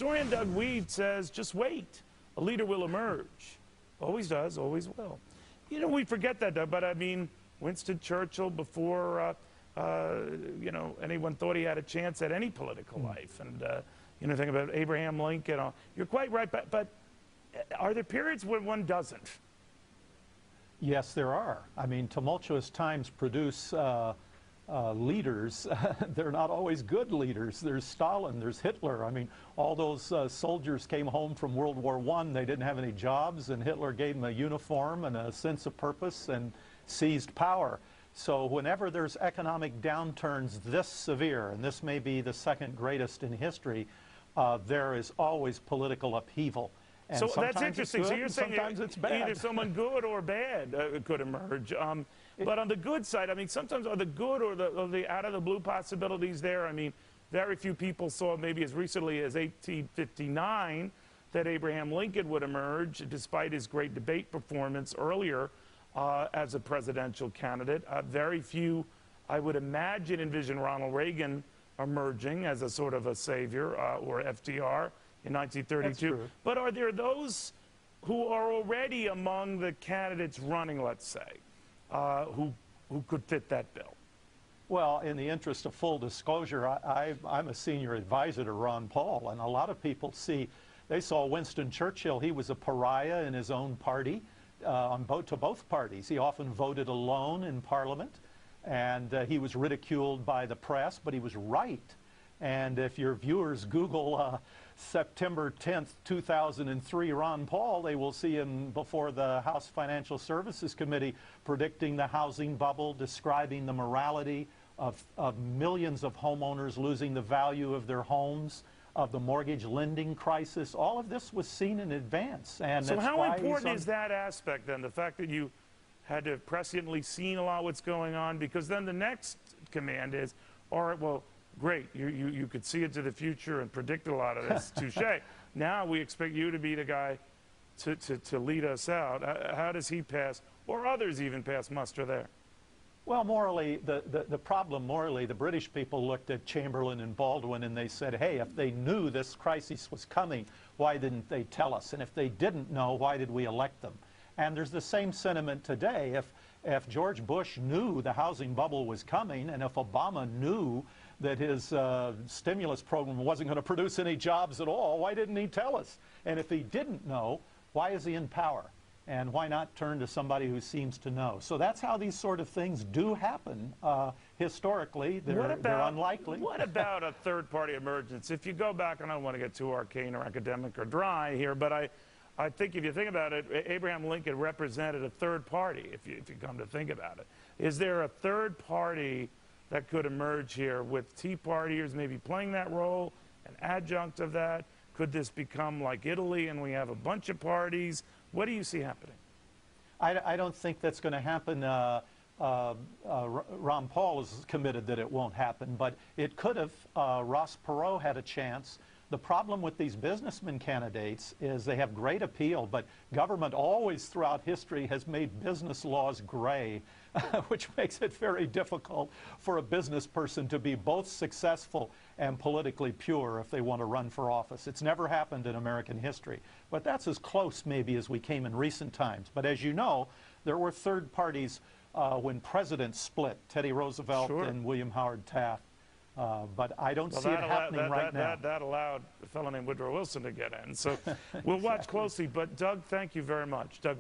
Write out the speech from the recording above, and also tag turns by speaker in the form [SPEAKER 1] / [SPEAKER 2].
[SPEAKER 1] historian Doug Weed says, just wait. A leader will emerge. Always does, always will. You know, we forget that, Doug, but I mean, Winston Churchill, before, you know, anyone thought he had a chance at any political life. And, you know, think about Abraham Lincoln. You're quite right, but are there periods when one doesn't?
[SPEAKER 2] Yes, there are. I mean, tumultuous times produce leaders. They're not always good leaders. There's Stalin, there's Hitler. I mean, all those soldiers came home from World War I. They didn't have any jobs, and Hitler gave them a uniform and a sense of purpose and seized power. So whenever there's economic downturns this severe, and this may be the second greatest in history, there is always political upheaval. And
[SPEAKER 1] so that's interesting. So you're saying
[SPEAKER 2] it's bad.
[SPEAKER 1] Either someone good or bad could emerge. But on the good side, I mean, sometimes are the good or the out of the blue possibilities there? I mean, very few people saw maybe as recently as 1859 that Abraham Lincoln would emerge, despite his great debate performance earlier as a presidential candidate. Very few, I would imagine, envision Ronald Reagan emerging as a sort of a savior, or FDR in 1932. But are there those who are already among the candidates running, let's say, who could fit that bill?
[SPEAKER 2] Well, in the interest of full disclosure, I'm a senior advisor to Ron Paul, and a lot of people they saw Winston Churchill. He was a pariah in his own party, to both parties. He often voted alone in Parliament, and he was ridiculed by the press, but he was right. And if your viewers Google September 10th, 2003, Ron Paul, they will see him before the House Financial Services Committee predicting the housing bubble, describing the morality of millions of homeowners losing the value of their homes, of the mortgage lending crisis. All of this was seen in advance. And
[SPEAKER 1] so how important is that aspect then, the fact that you had to have presciently seen a lot of what's going on? Because then the next command is, all right, well, great, you could see into the future and predict a lot of this, touche. Now we expect you to be the guy to lead us out. How does he pass, or others even pass muster there?
[SPEAKER 2] Well, morally, the problem morally, the British people looked at Chamberlain and Baldwin and they said, hey, if they knew this crisis was coming, why didn't they tell us? And if they didn't know, why did we elect them? And there's the same sentiment today. If George Bush knew the housing bubble was coming, and if Obama knew that his stimulus program wasn't going to produce any jobs at all, why didn't he tell us? And if he didn't know, why is he in power? And why not turn to somebody who seems to know? So that's how these sort of things do happen. Historically, they're unlikely.
[SPEAKER 1] What about a third-party emergence? If you go back, and I don't want to get too arcane or academic or dry here, but I think if you think about it, Abraham Lincoln represented a third party, if you come to think about it. Is there a third party that could emerge here with Tea Partiers maybe playing that role, an adjunct of that? Could this become like Italy and we have a bunch of parties? What do you see happening?
[SPEAKER 2] I don't think that's going to happen. Ron Paul is committed that it won't happen, but it could have. Ross Perot had a chance. The problem with these businessman candidates is they have great appeal, but government always throughout history has made business laws gray, which makes it very difficult for a business person to be both successful and politically pure if they want to run for office. It's never happened in American history, but that's as close maybe as we came in recent times. But as you know, there were third parties when presidents split, Teddy Roosevelt and William Howard Taft. But I don't see it happening right now.
[SPEAKER 1] That allowed a fellow named Woodrow Wilson to get in. So we'll watch closely. But Doug, thank you very much. Doug.